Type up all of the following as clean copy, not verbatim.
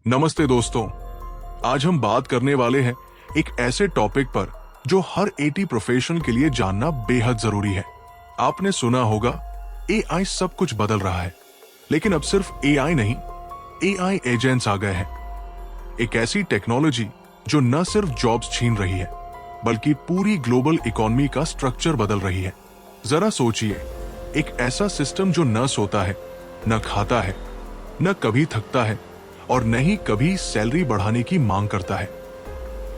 नमस्ते दोस्तों, आज हम बात करने वाले हैं एक ऐसे टॉपिक पर जो हर एटी प्रोफेशन के लिए जानना बेहद जरूरी है। आपने सुना होगा एआई सब कुछ बदल रहा है, लेकिन अब सिर्फ एआई नहीं, एआई एजेंट्स आ गए हैं। एक ऐसी टेक्नोलॉजी जो न सिर्फ जॉब्स छीन रही है बल्कि पूरी ग्लोबल इकोनॉमी का स्ट्रक्चर बदल रही है। जरा सोचिए, एक ऐसा सिस्टम जो न सोता है, न खाता है, न कभी थकता है और न ही कभी सैलरी बढ़ाने की मांग करता है,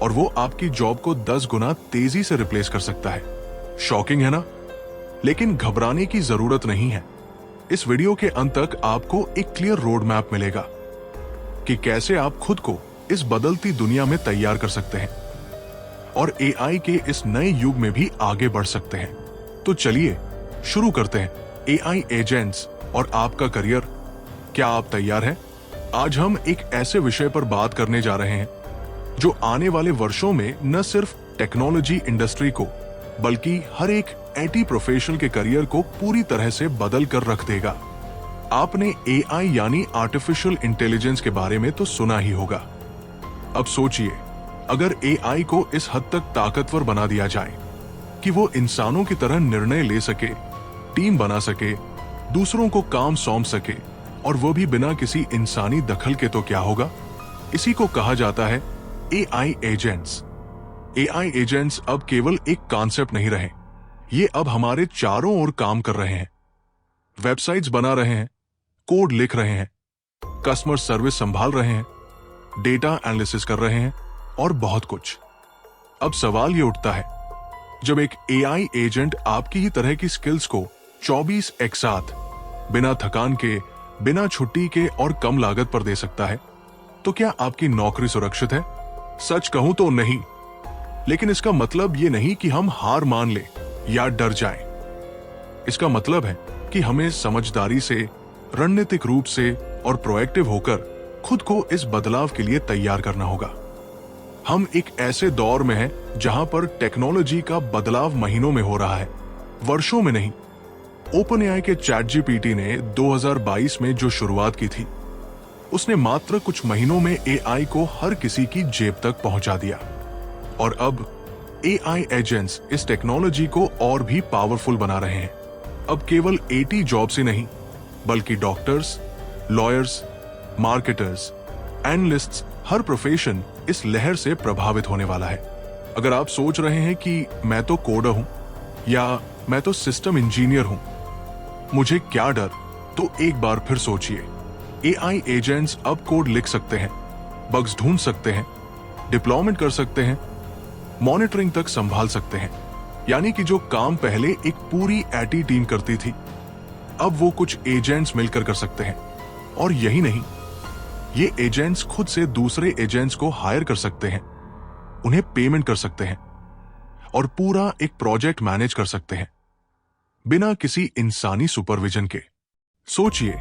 और वो आपकी जॉब को 10 गुना तेजी से रिप्लेस कर सकता है। शॉकिंग है ना? लेकिन घबराने की जरूरत नहीं है। इस वीडियो के अंत तक आपको एक क्लियर रोड मैप मिलेगा कि कैसे आप खुद को इस बदलती दुनिया में तैयार कर सकते हैं और एआई के इस नए युग में भी आगे बढ़ सकते हैं। तो चलिए शुरू करते हैं। एआई एजेंट्स और आपका करियर, क्या आप तैयार हैं? आज हम एक ऐसे विषय पर बात करने जा रहे हैं जो आने वाले वर्षों में न सिर्फ टेक्नोलॉजी इंडस्ट्री को बल्कि हर एक आईटी प्रोफेशनल के करियर को पूरी तरह से बदल कर रख देगा। आपने एआई यानी आर्टिफिशियल इंटेलिजेंस के बारे में तो सुना ही होगा। अब सोचिए, अगर एआई को इस हद तक ताकतवर बना दिया जाए कि वो इंसानों की तरह निर्णय ले सके, टीम बना सके, दूसरों को काम सौंप सके, और वो भी बिना किसी इंसानी दखल के, तो क्या होगा? इसी को कहा जाता है एआई एजेंट्स। एआई एजेंट्स अब केवल एक कॉन्सेप्ट नहीं रहे, ये अब हमारे चारों ओर काम कर रहे हैं। वेबसाइट्स बना रहे हैं, कोड लिख रहे हैं, कस्टमर सर्विस संभाल रहे हैं, डेटा एनालिसिस कर रहे हैं और बहुत कुछ। अब सवाल ये उठता है, जब एक एआई एजेंट आपकी ही तरह की स्किल्स को 24 एक साथ बिना थकान के, बिना छुट्टी के और कम लागत पर दे सकता है, तो क्या आपकी नौकरी सुरक्षित है? सच कहूं तो नहीं। लेकिन इसका मतलब ये नहीं कि हम हार मान ले या डर जाएं। इसका मतलब है कि हमें समझदारी से, रणनीतिक रूप से और प्रोएक्टिव होकर खुद को इस बदलाव के लिए तैयार करना होगा। हम एक ऐसे दौर में हैं जहां पर टेक्नोलॉजी का बदलाव महीनों में हो रहा है, वर्षों में नहीं। ओपन एआई के चैटजीपीटी ने 2022 में जो शुरुआत की थी, उसने मात्र कुछ महीनों में एआई को हर किसी की जेब तक पहुंचा दिया। और अब एआई एजेंट्स इस टेक्नोलॉजी को और भी पावरफुल बना रहे हैं। अब केवल 80 जॉब्स ही नहीं, बल्कि डॉक्टर्स, लॉयर्स, मार्केटर्स, एनालिस्ट्स, हर प्रोफेशन इस लहर से प्रभावित होने वाला है। अगर आप सोच रहे हैं कि मैं तो कोडर हूं या मैं तो सिस्टम इंजीनियर हूं, मुझे क्या डर, तो एक बार फिर सोचिए। एआई एजेंट्स अब कोड लिख सकते हैं, बग्स ढूंढ सकते हैं, डिप्लॉयमेंट कर सकते हैं, मॉनिटरिंग तक संभाल सकते हैं। यानी कि जो काम पहले एक पूरी आईटी टीम करती थी, अब वो कुछ एजेंट्स मिलकर कर सकते हैं। और यही नहीं, ये एजेंट्स खुद से दूसरे एजेंट्स को हायर कर सकते हैं, उन्हें पेमेंट कर सकते हैं और पूरा एक प्रोजेक्ट मैनेज कर सकते हैं बिना किसी इंसानी सुपरविजन के। सोचिए,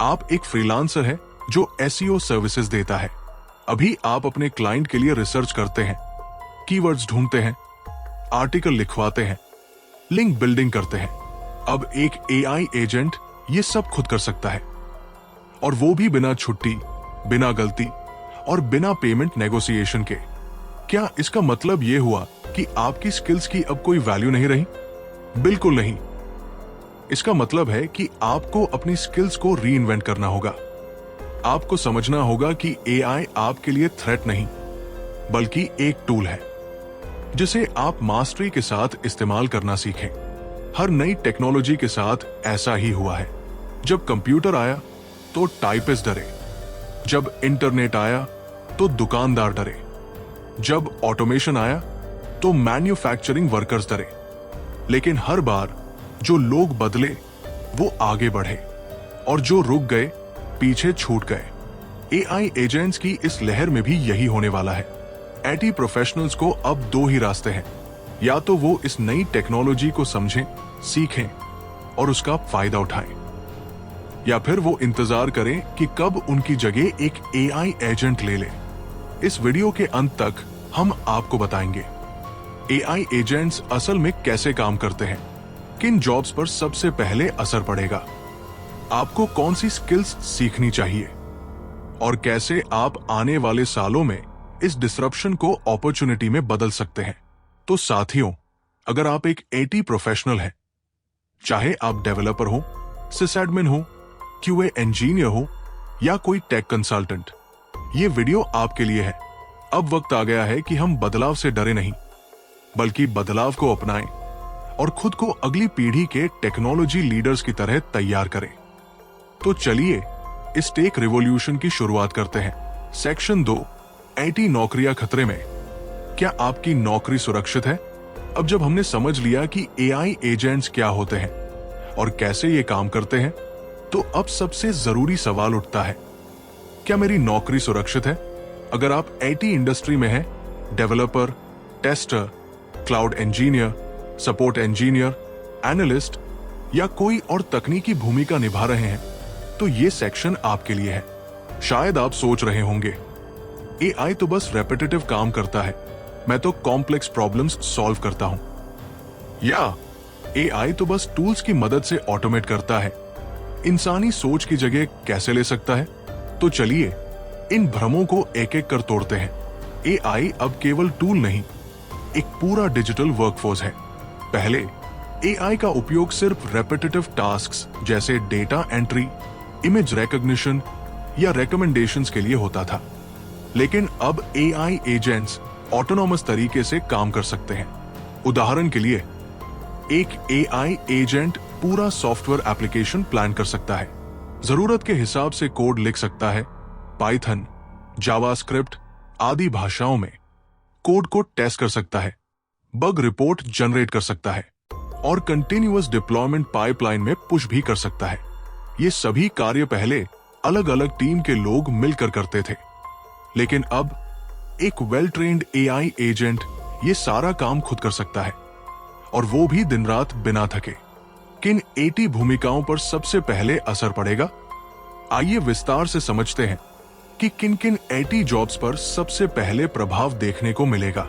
आप एक फ्रीलांसर हैं जो एसईओ सर्विसेज देता है। अभी आप अपने क्लाइंट के लिए रिसर्च करते हैं, कीवर्ड्स ढूंढते हैं, आर्टिकल लिखवाते हैं, लिंक बिल्डिंग करते हैं। अब एक एआई एजेंट ये सब खुद कर सकता है, और वो भी बिना छुट्टी, बिना गलती और बिना पेमेंट नेगोशिएशन के। क्या इसका मतलब यह हुआ कि आपकी स्किल्स की अब कोई वैल्यू नहीं रही? बिल्कुल नहीं। इसका मतलब है कि आपको अपनी स्किल्स को रीइन्वेंट करना होगा। आपको समझना होगा कि एआई आपके लिए थ्रेट नहीं, बल्कि एक टूल है जिसे आप मास्टरी के साथ इस्तेमाल करना सीखें। हर नई टेक्नोलॉजी के साथ ऐसा ही हुआ है। जब कंप्यूटर आया तो टाइपिस्ट डरे, जब इंटरनेट आया तो दुकानदार डरे, जब ऑटोमेशन आया तो मैन्युफैक्चरिंग वर्कर्स डरे। लेकिन हर बार जो लोग बदले वो आगे बढ़े, और जो रुक गए पीछे छूट गए। एआई एजेंट्स की इस लहर में भी यही होने वाला है। आईटी प्रोफेशनल्स को अब दो ही रास्ते हैं, या तो वो इस नई टेक्नोलॉजी को समझें, सीखें और उसका फायदा उठाएं, या फिर वो इंतजार करें कि कब उनकी जगह एक एआई एजेंट ले ले। इस वीडियो के अंत तक हम आपको बताएंगे एआई एजेंट्स असल में कैसे काम करते हैं, किन जॉब्स पर सबसे पहले असर पड़ेगा, आपको कौन सी स्किल्स सीखनी चाहिए, और कैसे आप आने वाले सालों में इस डिसरप्शन को अपॉर्चुनिटी में बदल सकते हैं। तो साथियों, अगर आप एक एटी प्रोफेशनल हैं, चाहे आप डेवलपर हो, सिसएडमिन हो, क्यूए इंजीनियर हो या कोई टेक कंसल्टेंट, ये वीडियो आपके लिए है। अब वक्त आ गया है कि हम बदलाव से डरे नहीं, बल्कि बदलाव को अपनाएं और खुद को अगली पीढ़ी के टेक्नोलॉजी लीडर्स की तरह तैयार करें। तो चलिए इस टेक रिवॉल्यूशन की शुरुआत करते हैं। सेक्शन 2, एटी नौकरियां खतरे में, क्या आपकी नौकरी सुरक्षित है? अब जब हमने समझ लिया कि एआई एजेंट्स क्या होते हैं और कैसे ये काम करते हैं, तो अब सबसे जरूरी सवाल उठता है, क्या मेरी नौकरी सुरक्षित है? अगर आप आईटी इंडस्ट्री में हैं, developer, tester, cloud engineer, support engineer, analyst या कोई और तकनीकी भूमिका निभा रहे हैं, तो ये सेक्शन आपके लिए है। शायद आप सोच रहे होंगे, एआई तो बस रेपिटेटिव काम करता है, मैं तो कॉम्प्लेक्स प्रॉब्लम्स सॉल्व करता हूं। या एआई तो बस टूल्स की मदद से ऑटोमेट करता है, इंसानी सोच की जगह कैसे ले सकता है? तो चलिए इन भ्रमों को एक एक कर तोड़ते हैं। एआई अब केवल टूल नहीं, एक पूरा डिजिटल वर्कफोर्स है। पहले एआई का उपयोग सिर्फ रेपिटेटिव टास्क्स जैसे डेटा एंट्री, इमेज रिकॉग्निशन या रिकमेंडेशंस के लिए होता था, लेकिन अब एआई एजेंट्स ऑटोनॉमस तरीके से काम कर सकते हैं। उदाहरण के लिए, एक एआई एजेंट पूरा सॉफ्टवेयर एप्लीकेशन प्लान कर सकता है, जरूरत के हिसाब से कोड लिख सकता है, पाइथन, जावास्क्रिप्ट आदि भाषाओं में कोड को टेस्ट कर सकता है, बग रिपोर्ट जनरेट कर सकता है और कंटिन्यूअस डिप्लॉयमेंट पाइपलाइन में पुश भी कर सकता है। ये सभी कार्य पहले अलग अलग टीम के लोग मिलकर करते थे, लेकिन अब एक वेल ट्रेन्ड एआई एजेंट ये सारा काम खुद कर सकता है, और वो भी दिन रात बिना थके। किन एटी भूमिकाओं पर सबसे पहले असर पड़ेगा? आइए विस्तार से समझते हैं कि किन किन एटी जॉब्स पर सबसे पहले प्रभाव देखने को मिलेगा।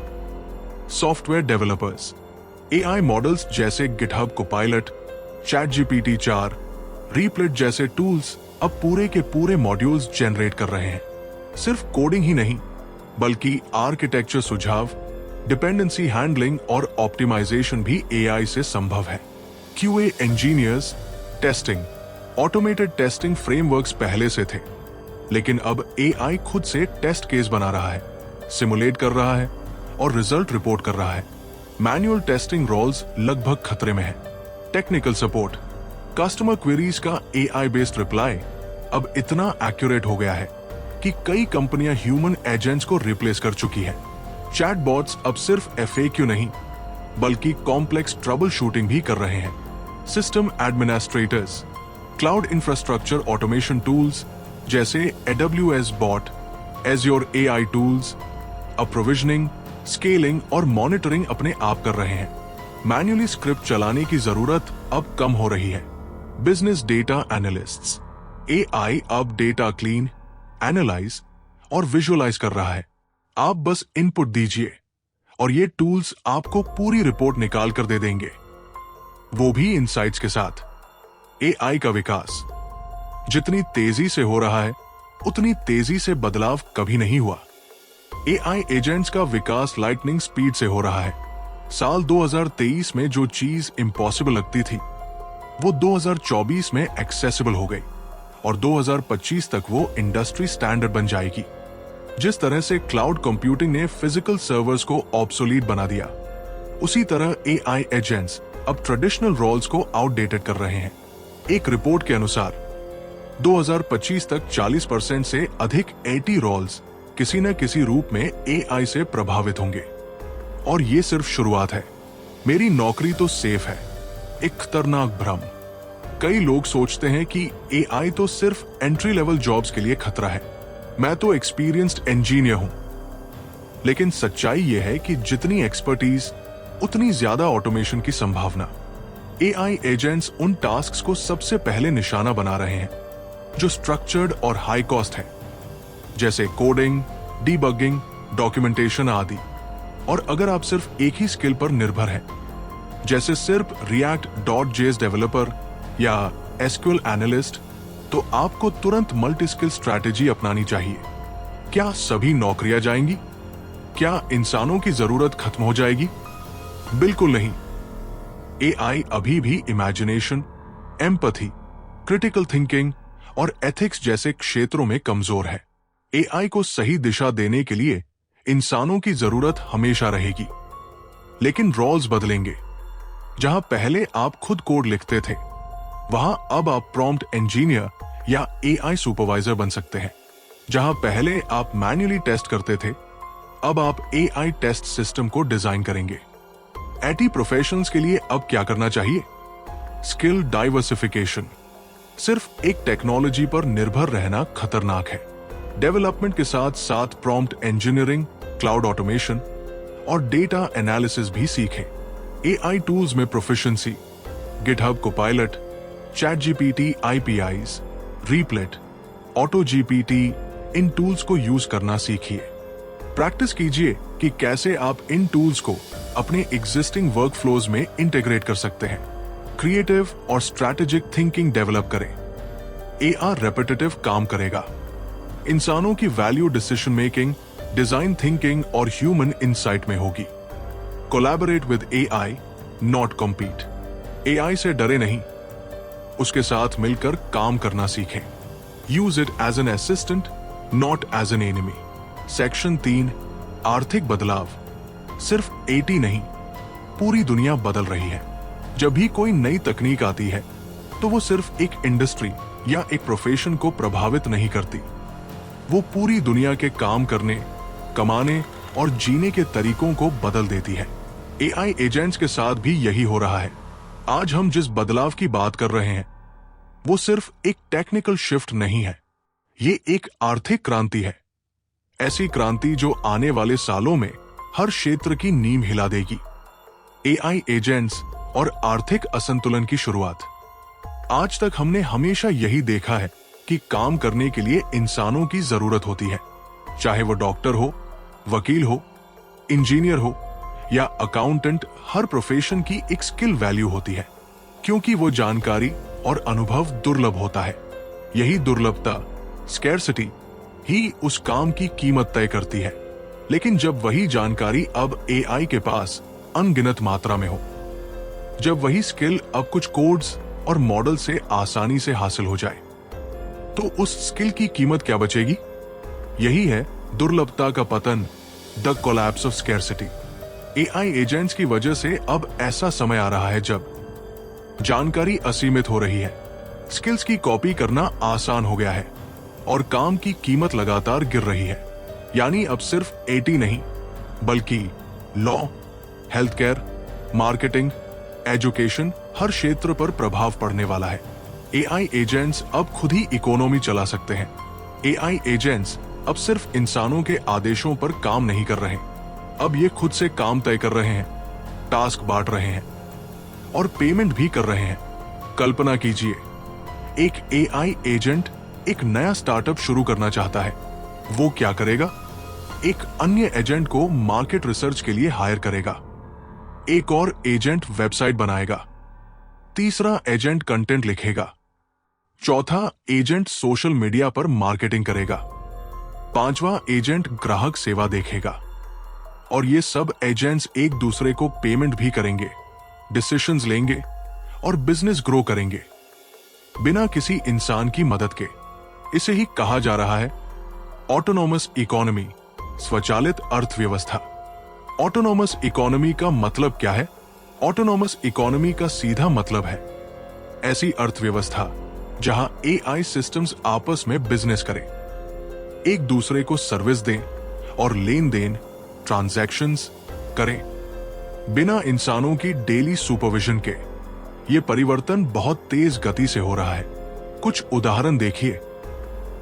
सॉफ्टवेयर डेवलपर्स, एआई मॉडल्स जैसे गिटहब कोपायलट, चैटजीपीटी 4, रीप्लिट जैसे टूल्स अब पूरे के पूरे मॉड्यूल्स जनरेट कर रहे हैं। सिर्फ कोडिंग ही नहीं, बल्कि आर्किटेक्चर सुझाव, डिपेंडेंसी हैंडलिंग और ऑप्टिमाइजेशन भी एआई से संभव है। QA engineers, testing, automated testing frameworks पहले से थे, लेकिन अब एआई खुद से टेस्ट केस बना रहा है, सिमुलेट कर रहा है और रिजल्ट रिपोर्ट कर रहा है। मैनुअल टेस्टिंग रोल्स लगभग खतरे में है। टेक्निकल सपोर्ट, कस्टमर क्वेरीज का एआई बेस्ड रिप्लाई अब इतना एक्यूरेट हो गया है कि कई कंपनियां ह्यूमन एजेंट्स को रिप्लेस कर चुकी हैं। चैटबॉट्स अब सिर्फ एफएक्यू नहीं, बल्कि कॉम्प्लेक्स ट्रबल शूटिंग भी कर रहे हैं। System administrators, cloud infrastructure automation tools जैसे AWS bot, Azure AI tools अब प्रोविजनिंग, स्केलिंग और मॉनिटरिंग अपने आप कर रहे हैं। मैन्युअली स्क्रिप्ट चलाने की जरूरत अब कम हो रही है। बिजनेस डेटा एनालिस्ट्स, एआई अब डेटा क्लीन, एनालाइज और विजुअलाइज कर रहा है। आप बस इनपुट दीजिए और ये टूल्स आपको पूरी रिपोर्ट निकाल कर दे देंगे, वो भी इनसाइट्स के साथ। एआई का विकास जितनी तेजी से हो रहा है, उतनी तेजी से बदलाव कभी नहीं हुआ। एआई एजेंट्स का विकास लाइटनिंग स्पीड से हो रहा है। साल 2023 में जो चीज इम्पॉसिबल लगती थी, वो 2024 में एक्सेसिबल हो गई और 2025 तक वो इंडस्ट्री स्टैंडर्ड बन जाएगी। जिस तरह से क्लाउड कंप्यूटिंग ने फिजिकल सर्वर्स को ऑब्सोलीट बना दिया, उसी तरह एआई एजेंट्स अब ट्रेडिशनल रोल्स को आउटडेटेड कर रहे हैं। एक रिपोर्ट के अनुसार 2025 तक 40% से अधिक एटी रोल्स किसी न किसी रूप में एआई से प्रभावित होंगे। और ये सिर्फ शुरुआत है। मेरी नौकरी तो सेफ है, एक खतरनाक भ्रम। कई लोग सोचते हैं कि एआई तो सिर्फ एंट्री लेवल जॉब्स के लिए खतरा है, मैं तो एक्सपीरियंस्ड इंजीनियर हूं। लेकिन सच्चाई यह है कि जितनी एक्सपर्टीज, उतनी ज्यादा ऑटोमेशन की संभावना। एआई एजेंट्स उन टास्क्स को सबसे पहले निशाना बना रहे हैं जो स्ट्रक्चर्ड और हाई कॉस्ट है, जैसे कोडिंग, डीबगिंग, डॉक्यूमेंटेशन आदि। और अगर आप सिर्फ एक ही स्किल पर निर्भर हैं, जैसे सिर्फ React.js डेवलपर या SQL एनालिस्ट, तो आपको तुरंत मल्टी स्किल स्ट्रैटेजी अपनानी चाहिए। क्या सभी नौकरियां जाएंगी? क्या इंसानों की जरूरत खत्म हो जाएगी? बिल्कुल नहीं। एआई अभी भी इमेजिनेशन, एम्पैथी, क्रिटिकल थिंकिंग और एथिक्स जैसे क्षेत्रों में कमजोर है। एआई को सही दिशा देने के लिए इंसानों की जरूरत हमेशा रहेगी, लेकिन रोल्स बदलेंगे। जहां पहले आप खुद कोड लिखते थे, वहां अब आप प्रॉम्प्ट इंजीनियर या एआई सुपरवाइजर बन सकते हैं। जहां पहले आप मैन्युअली टेस्ट करते थे, अब आप एआई टेस्ट सिस्टम को डिजाइन करेंगे। आईटी प्रोफेशनल्स के लिए अब क्या करना चाहिए? Skill diversification. सिर्फ एक टेक्नोलॉजी पर निर्भर रहना खतरनाक है। डेवलपमेंट के साथ साथ प्रॉम्प्ट इंजीनियरिंग, क्लाउड ऑटोमेशन और डेटा एनालिसिस भी सीखें। एआई टूल्स में proficiency, GitHub Copilot, chat GPT APIs, Replit, auto GPT, इन टूल्स को यूज करना सीखिए। प्रैक्टिस कीजिए कि कैसे आप इन टूल्स को अपने एग्जिस्टिंग वर्कफ्लोज में इंटीग्रेट कर सकते हैं। क्रिएटिव और स्ट्रैटेजिक थिंकिंग डेवलप करें। एआई रेपिटेटिव काम करेगा। इंसानों की value decision making, design thinking और ह्यूमन इंसाइट में होगी। Collaborate with AI, not compete. AI से डरे नहीं, उसके साथ मिलकर काम करना सीखें। Use it as an assistant, not as an enemy. Section 3, आर्थिक बदलाव। सिर्फ एटी नहीं, पूरी दुनिया बदल रही है। जब भी कोई नई तकनीक आती है, तो वो सिर्फ एक इंडस्ट्री या एक प्रोफेशन को प्रभावित नहीं करती, वो पूरी दुनिया के काम करने, कमाने और जीने के तरीकों को बदल देती है। एआई एजेंट्स के साथ भी यही हो रहा है। आज हम जिस बदलाव की बात कर रहे हैं, वो सिर्फ एक टेक्निकल शिफ्ट नहीं है, ये एक आर्थिक क्रांति है। ऐसी क्रांति जो आने वाले सालों में हर क्षेत्र की नींव हिला देगी। एआई एजेंट्स और आर्थिक असंतुलन की शुरुआत। आज तक हमने हमेशा यही देखा है कि काम करने के लिए इंसानों की जरूरत होती है, चाहे वो डॉक्टर हो, वकील हो, इंजीनियर हो या अकाउंटेंट। हर प्रोफेशन की एक स्किल वैल्यू होती है, क्योंकि वो जानकारी और अनुभव दुर्लभ होता है। यही दुर्लभता, स्कैर्सिटी, ही उस काम की कीमत तय करती है। लेकिन जब वही जानकारी अब एआई के पास अनगिनत मात्रा में हो, जब वही स्किल अब कुछ कोड्स और मॉडल से आसानी से हासिल हो जाए, तो उस स्किल की कीमत क्या बचेगी? यही है दुर्लभता का पतन, the collapse of scarcity. AI agents की वजह से अब ऐसा समय आ रहा है जब जानकारी असीमित हो रही है, स्किल्स की कॉपी करना आसान हो गया है और काम की कीमत लगातार गिर रही है। यानी अब सिर्फ एटी नहीं, बल्कि law, health care, marketing, education, हर क्षेत्र पर प्रभाव पड़ने वाला है। एआई एजेंट्स अब खुद ही इकोनॉमी चला सकते हैं। एआई एजेंट्स अब सिर्फ इंसानों के आदेशों पर काम नहीं कर रहे, अब ये खुद से काम तय कर रहे हैं, टास्क बांट रहे हैं और पेमेंट भी कर रहे हैं। कल्पना कीजिए, एक एआई एजेंट एक नया स्टार्टअप शुरू करना चाहता है। वो क्या करेगा? एक अन्य एजेंट को मार्केट रिसर्च के लिए हायर करेगा, एक और एजेंट वेबसाइट बनाएगा, तीसरा एजेंट कंटेंट लिखेगा, चौथा एजेंट सोशल मीडिया पर मार्केटिंग करेगा, पांचवा एजेंट ग्राहक सेवा देखेगा। और ये सब एजेंट्स एक दूसरे को पेमेंट भी करेंगे, डिसीजंस लेंगे और बिजनेस ग्रो करेंगे बिना किसी इंसान की मदद के। इसे ही कहा जा रहा है ऑटोनोमस इकोनॉमी, स्वचालित अर्थव्यवस्था। ऑटोनोमस इकोनॉमी का मतलब क्या है? ऑटोनोमस इकोनॉमी का सीधा मतलब है ऐसी अर्थव्यवस्था जहां एआई सिस्टम्स आपस में बिजनेस करें, एक दूसरे को सर्विस दें और लेन देन, ट्रांजैक्शंस करें बिना इंसानों की डेली सुपरविजन के। ये परिवर्तन बहुत तेज गति से हो रहा है। कुछ उदाहरण देखिए।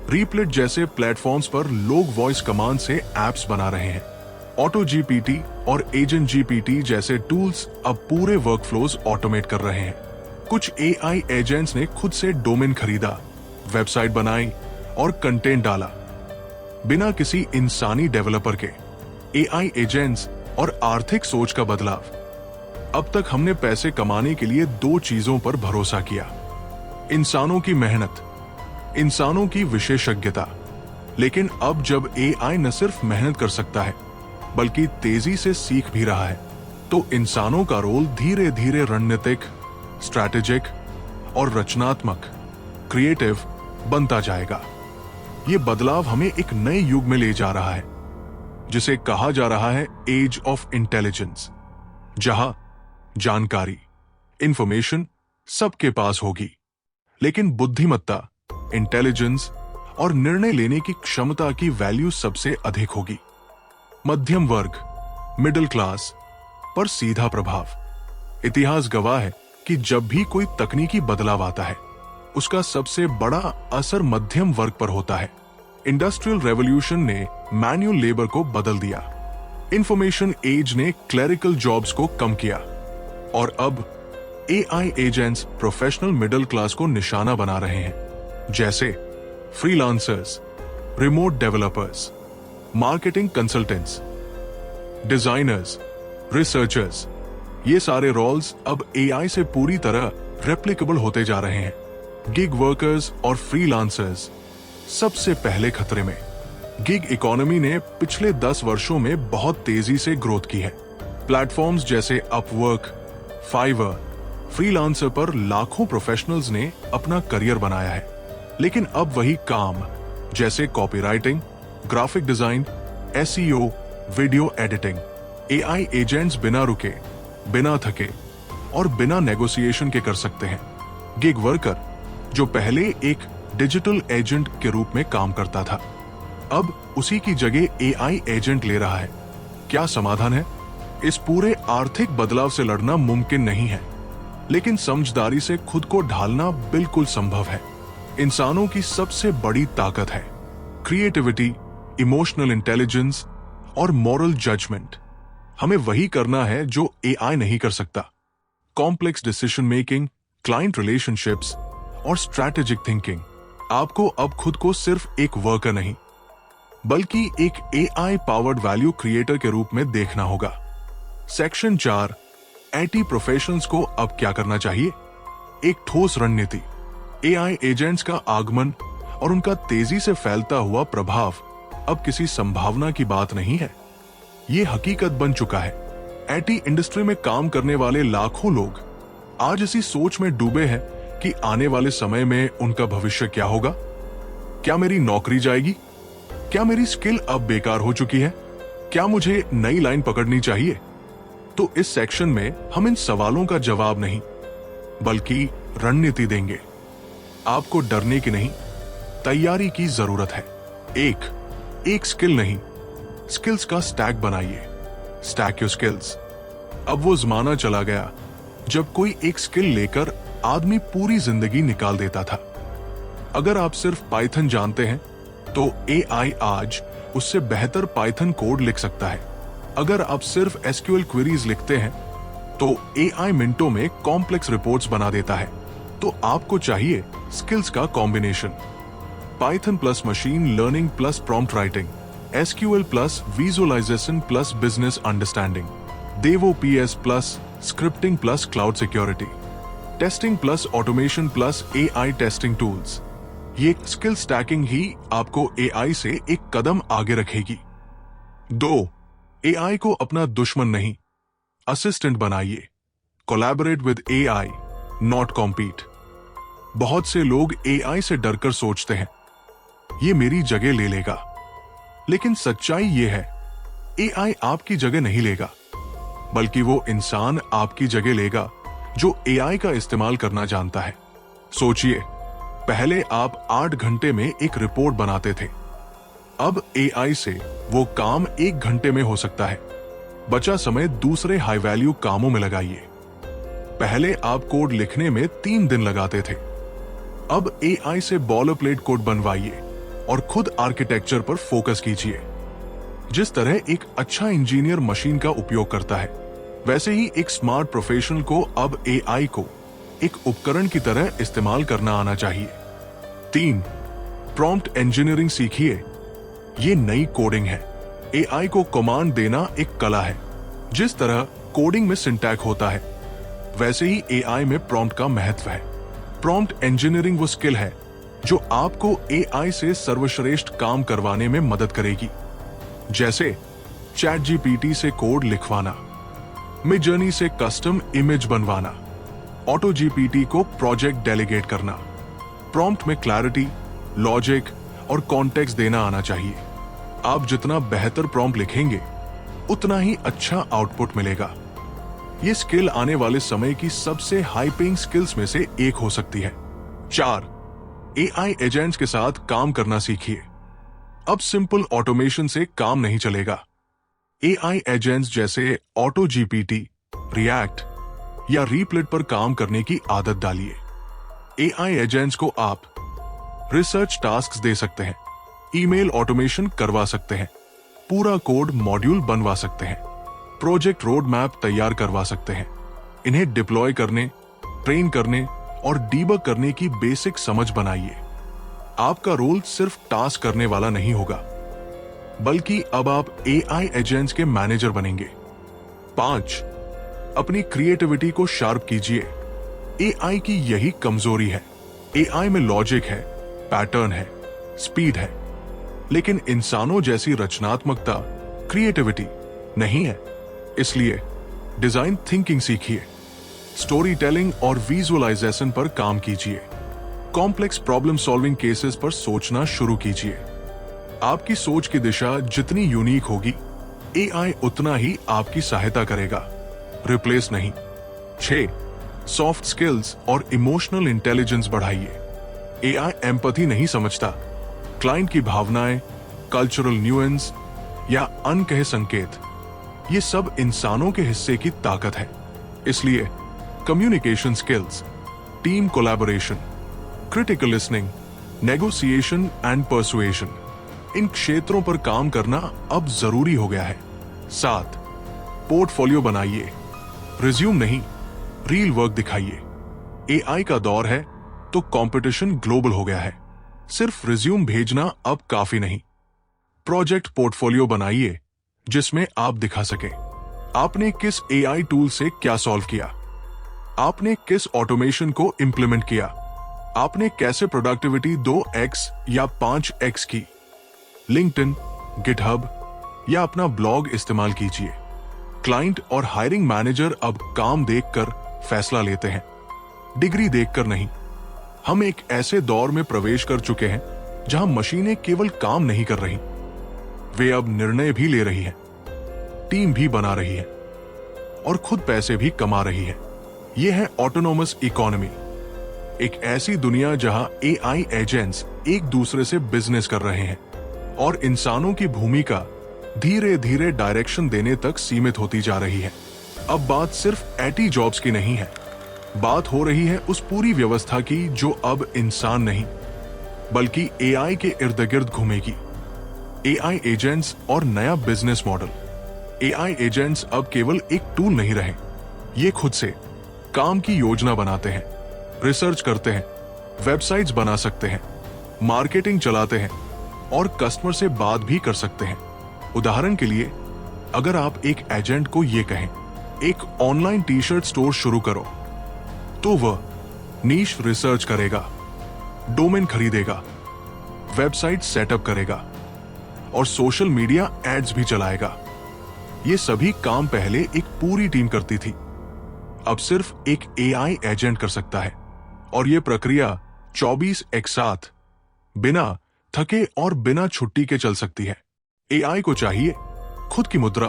रीप्लेट जैसे प्लेटफॉर्म्स पर लोग वॉइस कमांड से एप्स बना रहे हैं। ऑटो जीपीटी और एजेंट जीपीटी जैसे टूल्स अब पूरे वर्कफ्लोज ऑटोमेट कर रहे हैं। कुछ एआई एजेंट्स ने खुद से डोमेन खरीदा, वेबसाइट बनाई और कंटेंट डाला बिना किसी इंसानी डेवलपर के। एआई एजेंट्स और आर्थिक सोच का बदलाव। अब तक हमने पैसे कमाने के लिए दो चीजों पर भरोसा किया, इंसानों की मेहनत इंसानों की विशेषज्ञता। लेकिन अब जब एआई न सिर्फ मेहनत कर सकता है बल्कि तेजी से सीख भी रहा है, तो इंसानों का रोल धीरे धीरे रणनीतिक, स्ट्रैटेजिक और रचनात्मक, क्रिएटिव बनता जाएगा। ये बदलाव हमें एक नए युग में ले जा रहा है जिसे कहा जा रहा है एज ऑफ इंटेलिजेंस, जहां जानकारी, इंफॉर्मेशन सबके पास होगी, लेकिन बुद्धिमत्ता, इंटेलिजेंस और निर्णय लेने की क्षमता की वैल्यू सबसे अधिक होगी। मध्यम वर्ग, मिडिल क्लास पर सीधा प्रभाव। इतिहास गवाह है कि जब भी कोई तकनीकी बदलाव आता है, उसका सबसे बड़ा असर मध्यम वर्ग पर होता है। इंडस्ट्रियल रेवोल्यूशन ने मैन्युअल लेबर को बदल दिया, इंफॉर्मेशन एज ने क्लरिकल जॉब्स को कम किया, और अब AI agents professional middle class को निशाना बना रहे हैं, जैसे freelancers, remote developers, marketing consultants, designers, researchers. ये सारे रोल्स अब एआई से पूरी तरह रेप्लिकेबल होते जा रहे हैं। गिग वर्कर्स और फ्रीलांसर्स सबसे पहले खतरे में। गिग इकोनॉमी ने पिछले 10 वर्षों में बहुत तेजी से ग्रोथ की है। प्लेटफॉर्म्स जैसे अपवर्क, फाइवर, फ्रीलांसर पर लाखों प्रोफेशनल्स ने अपना करियर बनाया है। लेकिन अब वही काम जैसे copywriting, graphic design, SEO, video editing, AI agents बिना रुके, बिना थके और बिना नेगोशिएशन के कर सकते हैं। गिग वर्कर, जो पहले एक डिजिटल एजेंट के रूप में काम करता था, अब उसी की जगह एआई एजेंट ले रहा है। क्या समाधान है? इस पूरे आर्थिक बदलाव से लड़ना मुमकिन नहीं है, लेकिन समझदारी से खुद को ढालना बिल्कुल संभव है। इंसानों की सबसे बड़ी ताकत है क्रिएटिविटी, इमोशनल इंटेलिजेंस और मॉरल जजमेंट। हमें वही करना है जो एआई नहीं कर सकता। Complex decision making, client relationships और स्ट्रैटेजिक थिंकिंग। आपको अब खुद को सिर्फ एक वर्कर नहीं, बल्कि एक एआई पावर्ड वैल्यू क्रिएटर के रूप में देखना होगा। सेक्शन 4, आईटी प्रोफेशनल्स को अब क्या करना चाहिए? एक ठोस रणनीति। एआई एजेंट्स का आगमन और उनका तेजी से फैलता हुआ प्रभाव अब किसी संभावना की बात नहीं है, ये हकीकत बन चुका है। आईटी इंडस्ट्री में काम करने वाले लाखों लोग आज इसी सोच में डूबे हैं कि आने वाले समय में उनका भविष्य क्या होगा। क्या मेरी नौकरी जाएगी? क्या मेरी स्किल अब बेकार हो चुकी है? क्या मुझे नई लाइन पकड़नी चाहिए? तो इस सेक्शन में हम इन सवालों का जवाब नहीं, बल्कि रणनीति देंगे। आपको डरने की नहीं, तैयारी की जरूरत है। एक स्किल नहीं, स्किल्स का स्टैक बनाइए। Stack your skills. अब वो जमाना चला गया जब कोई एक स्किल लेकर आदमी पूरी जिंदगी निकाल देता था। अगर आप सिर्फ पाइथन जानते हैं तो एआई आज उससे बेहतर पाइथन कोड लिख सकता है। अगर आप सिर्फ एसक्यूएल क्वेरीज लिखते हैं तो एआई मिनटों में कॉम्प्लेक्स रिपोर्ट्स बना देता है। तो आपको चाहिए स्किल्स का combination. Python plus machine learning plus prompt writing, SQL plus visualisation plus business understanding, DevOps plus scripting plus cloud security, testing plus automation plus AI testing tools. ये स्किल स्टैकिंग ही आपको एआई से एक कदम आगे रखेगी। 2, AI को अपना दुश्मन नहीं, असिस्टेंट बनाइए। Collaborate with AI, not compete. बहुत से लोग एआई से डरकर सोचते हैं ये मेरी जगह ले लेगा, लेकिन सच्चाई ये है एआई आपकी जगह नहीं लेगा, बल्कि वो इंसान आपकी जगह लेगा जो एआई का इस्तेमाल करना जानता है। सोचिए, पहले आप 8 घंटे में एक रिपोर्ट बनाते थे, अब एआई से वो काम 1 घंटे में हो सकता है। बचा समय दूसरे हाई वैल्यू कामों में लगाइए। पहले आप कोड लिखने में 3 दिन लगाते थे, अब एआई से बॉलर प्लेट कोड बनवाइए और खुद आर्किटेक्चर पर फोकस कीजिए। जिस तरह एक अच्छा इंजीनियर मशीन का उपयोग करता है, वैसे ही एक स्मार्ट प्रोफेशनल को अब एआई को एक उपकरण की तरह इस्तेमाल करना आना चाहिए। 3, प्रॉम्प्ट इंजीनियरिंग सीखिए। ये नई कोडिंग है। एआई को कमांड देना एक कला है। जिस तरह कोडिंग में सिंटैक होता है, वैसे ही एआई में प्रॉम्प्ट का महत्व है। प्रॉम्प्ट इंजीनियरिंग वो स्किल है जो आपको एआई से सर्वश्रेष्ठ काम करवाने में मदद करेगी, जैसे चैट जीपीटी से कोड लिखवाना, मिडजर्नी से कस्टम इमेज बनवाना, ऑटो जीपीटी को प्रोजेक्ट डेलीगेट करना। प्रॉम्प्ट में क्लैरिटी, लॉजिक और कॉन्टेक्स्ट देना आना चाहिए। आप जितना बेहतर प्रॉम्प्ट लिखेंगे उतना ही अच्छा आउटपुट मिलेगा। ये स्किल आने वाले समय की सबसे हाई पेइंग स्किल्स में से एक हो सकती है। 4. एआई एजेंट्स के साथ काम करना सीखिए। अब सिंपल ऑटोमेशन से काम नहीं चलेगा। एआई एजेंट्स जैसे ऑटो जीपीटी, रिएक्ट या रीप्लिट पर काम करने की आदत डालिए। एआई एजेंट्स को आप रिसर्च टास्क्स दे सकते हैं, ईमेल ऑटोमेशन करवा सकते हैं, पूरा कोड मॉड्यूल बनवा सकते हैं, प्रोजेक्ट रोड मैप तैयार करवा सकते हैं। इन्हें डिप्लॉय करने, ट्रेन करने और डीबग करने की बेसिक समझ बनाइए। आपका रोल सिर्फ टास्क करने वाला नहीं होगा, बल्कि अब आप एआई एजेंट्स के मैनेजर बनेंगे। 5. अपनी क्रिएटिविटी को शार्प कीजिए। एआई की यही कमजोरी है। एआई में लॉजिक है, पैटर्न है, स्पीड है, लेकिन इंसानों जैसी रचनात्मकता, क्रिएटिविटी नहीं है। इसलिए डिजाइन थिंकिंग सीखिए, स्टोरी टेलिंग और विजुअलाइजेशन पर काम कीजिए, कॉम्प्लेक्स प्रॉब्लम सॉल्विंग केसेस पर सोचना शुरू कीजिए। आपकी सोच की दिशा जितनी यूनिक होगी, एआई उतना ही आपकी सहायता करेगा, रिप्लेस नहीं। 6. सॉफ्ट स्किल्स और इमोशनल इंटेलिजेंस बढ़ाइए। एआई एम्पैथी नहीं समझता। क्लाइंट की भावनाएं, कल्चरल न्यूएंस या अनकहे संकेत, ये सब इंसानों के हिस्से की ताकत है। इसलिए communication skills, team collaboration, critical listening, negotiation and persuasion, इन क्षेत्रों पर काम करना अब जरूरी हो गया है। 7. पोर्टफोलियो बनाइए, रिज्यूम नहीं, रील वर्क दिखाइए। एआई का दौर है तो कंपटीशन ग्लोबल हो गया है। सिर्फ रिज्यूम भेजना अब काफी नहीं। प्रोजेक्ट पोर्टफोलियो बनाइए जिसमें आप दिखा सकें आपने किस एआई टूल से क्या सॉल्व किया, आपने किस ऑटोमेशन को इंप्लीमेंट किया, आपने कैसे प्रोडक्टिविटी 2x या 5x की। लिंक्डइन, गिटहब या अपना ब्लॉग इस्तेमाल कीजिए। क्लाइंट और हायरिंग मैनेजर अब काम देखकर फैसला लेते हैं, डिग्री देखकर नहीं। हम एक ऐसे दौर में प्रवेश कर चुके हैं जहां मशीनें केवल काम नहीं कर रही, वे अब निर्णय भी ले रही हैं, टीम भी बना रही है और खुद पैसे भी कमा रही है। यह है ऑटोनोमस इकोनॉमी, एक ऐसी दुनिया जहां एआई एजेंट्स एक दूसरे से बिजनेस कर रहे हैं और इंसानों की भूमिका धीरे धीरे डायरेक्शन देने तक सीमित होती जा रही है। अब बात सिर्फ आईटी जॉब्स की नहीं है, बात हो रही है उस पूरी व्यवस्था की जो अब इंसान नहीं बल्कि एआई के इर्द गिर्द घूमेगी। एआई एजेंट्स और नया बिजनेस मॉडल। एआई एजेंट्स अब केवल एक टूल नहीं रहे, ये खुद से काम की योजना बनाते हैं, रिसर्च करते हैं, वेबसाइट्स बना सकते हैं, मार्केटिंग चलाते हैं और कस्टमर से बात भी कर सकते हैं। उदाहरण के लिए, अगर आप एक एजेंट को ये कहें एक ऑनलाइन टी शर्ट स्टोर शुरू करो, तो वह नीश रिसर्च करेगा, डोमेन खरीदेगा, वेबसाइट सेटअप करेगा और सोशल मीडिया एड्स भी चलाएगा। ये सभी काम पहले एक पूरी टीम करती थी, अब सिर्फ एक एआई एजेंट कर सकता है और यह प्रक्रिया 24x7 बिना थके और बिना छुट्टी के चल सकती है। एआई को चाहिए खुद की मुद्रा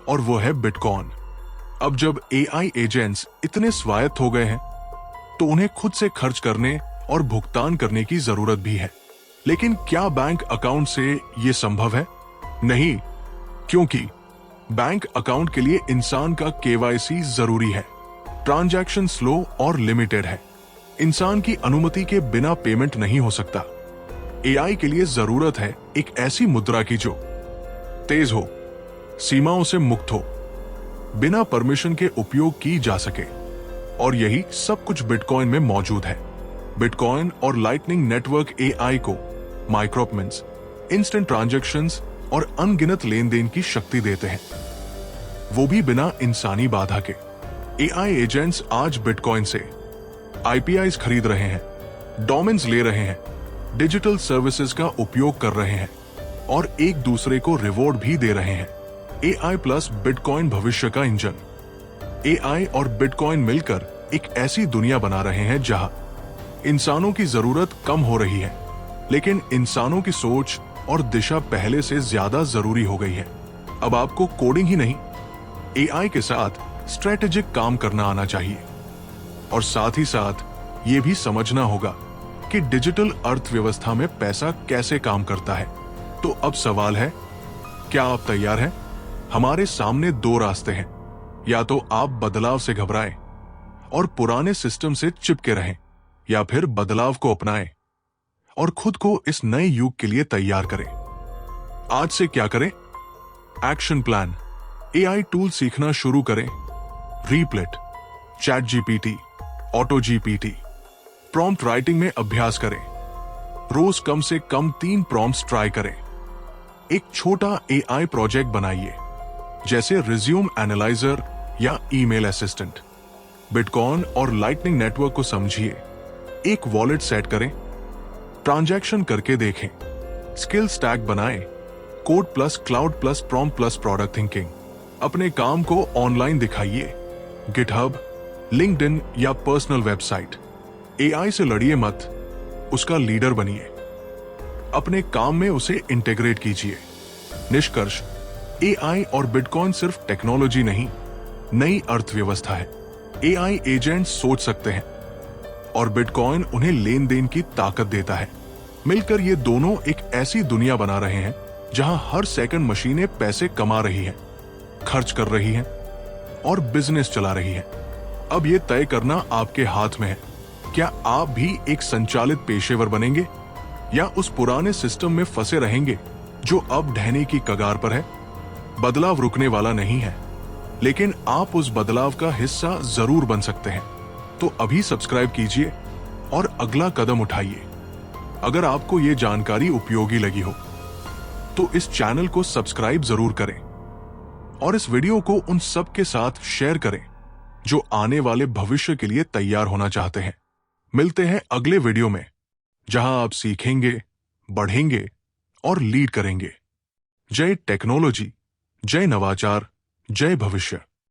और वो है बिटकॉइन। अब जब एआई एजेंट्स इतने स्वायत्त हो गए हैं तो उन्हें खुद से खर्च करने और भुगतान करने की जरूरत भी है। लेकिन क्या बैंक अकाउंट से यह संभव है? नहीं, क्योंकि बैंक अकाउंट के लिए इंसान का केवाईसी जरूरी है। ट्रांजैक्शन स्लो और लिमिटेड है, इंसान की अनुमति के बिना पेमेंट नहीं हो सकता। एआई के लिए जरूरत है एक ऐसी मुद्रा की जो तेज हो, सीमाओं से मुक्त हो, बिना परमिशन के उपयोग की जा सके, और यही सब कुछ बिटकॉइन में मौजूद है। बिटकॉइन और लाइटनिंग नेटवर्क एआई को माइक्रोपेमेंट्स, इंस्टेंट ट्रांजैक्शंस और अनगिनत लेन देन की शक्ति देते हैं, वो भी बिना इंसानी बाधा के। एआई एजेंट्स आज बिटकॉइन से आईपीआईज खरीद रहे हैं, डोमेन्स ले रहे हैं डिजिटल सर्विसेज का उपयोग कर रहे हैं और एक दूसरे को रिवॉर्ड भी दे रहे हैं। एआई प्लस बिटकॉइन भविष्य का इंजन। एआई और बिटकॉइन मिलकर एक ऐसी दुनिया बना रहे हैं जहां इंसानों की जरूरत कम हो रही है, लेकिन इंसानों की सोच और दिशा पहले से ज्यादा जरूरी हो गई है। अब आपको कोडिंग ही नहीं, एआई के साथ स्ट्रेटेजिक काम करना आना चाहिए और साथ ही साथ ये भी समझना होगा कि डिजिटल अर्थव्यवस्था में पैसा कैसे काम करता है। तो अब सवाल है, क्या आप तैयार हैं? हमारे सामने दो रास्ते हैं। या तो आप बदलाव से घबराएं और पुराने सिस्टम से चिपके रहें, या फिर बदलाव को अपनाएं और खुद को इस नए युग के लिए तैयार करें। आज से क्या करें? Action plan. एआई टूल सीखना शुरू करें। Replit, chat GPT, auto GPT, prompt writing में अभ्यास करें। रोज कम से कम 3 प्रॉम्प्ट्स ट्राई करें। एक छोटा एआई प्रोजेक्ट बनाइए, जैसे रिज्यूम एनालाइजर या ईमेल असिस्टेंट। बिटकॉइन और लाइटनिंग नेटवर्क को समझिए। एक वॉलेट सेट करें, ट्रांजैक्शन करके देखें, स्किल स्टैक बनाएं, code plus cloud plus prompt plus product thinking. अपने काम को ऑनलाइन दिखाइए, गिटहब, लिंक्डइन या पर्सनल वेबसाइट। एआई से लड़िए मत, उसका लीडर बनिए। अपने काम में उसे इंटीग्रेट कीजिए। निष्कर्ष, एआई और बिटकॉइन सिर्फ टेक्नोलॉजी नहीं, नई अर्थव्यवस्था है। एआई एजेंट सोच सकते हैं और बिटकॉइन उन्हें लेन देन की ताकत देता है। मिलकर ये दोनों एक ऐसी दुनिया बना रहे हैं जहां हर सेकंड मशीनें पैसे कमा रही हैं, खर्च कर रही हैं और बिजनेस चला रही हैं। अब ये तय करना आपके हाथ में है, क्या आप भी एक संचालित पेशेवर बनेंगे या उस पुराने सिस्टम में फंसे रहेंगे जो अब ढहने की कगार पर है। बदलाव रुकने वाला नहीं है, लेकिन आप उस बदलाव का हिस्सा जरूर बन सकते हैं। तो अभी सब्सक्राइब कीजिए और अगला कदम उठाइए। अगर आपको ये जानकारी उपयोगी लगी हो तो इस चैनल को सब्सक्राइब जरूर करें और इस वीडियो को उन सब के साथ शेयर करें जो आने वाले भविष्य के लिए तैयार होना चाहते हैं। मिलते हैं अगले वीडियो में, जहां आप सीखेंगे, बढ़ेंगे और लीड करेंगे। जय टेक्नोलॉजी, जय नवाचार, जय भविष्य।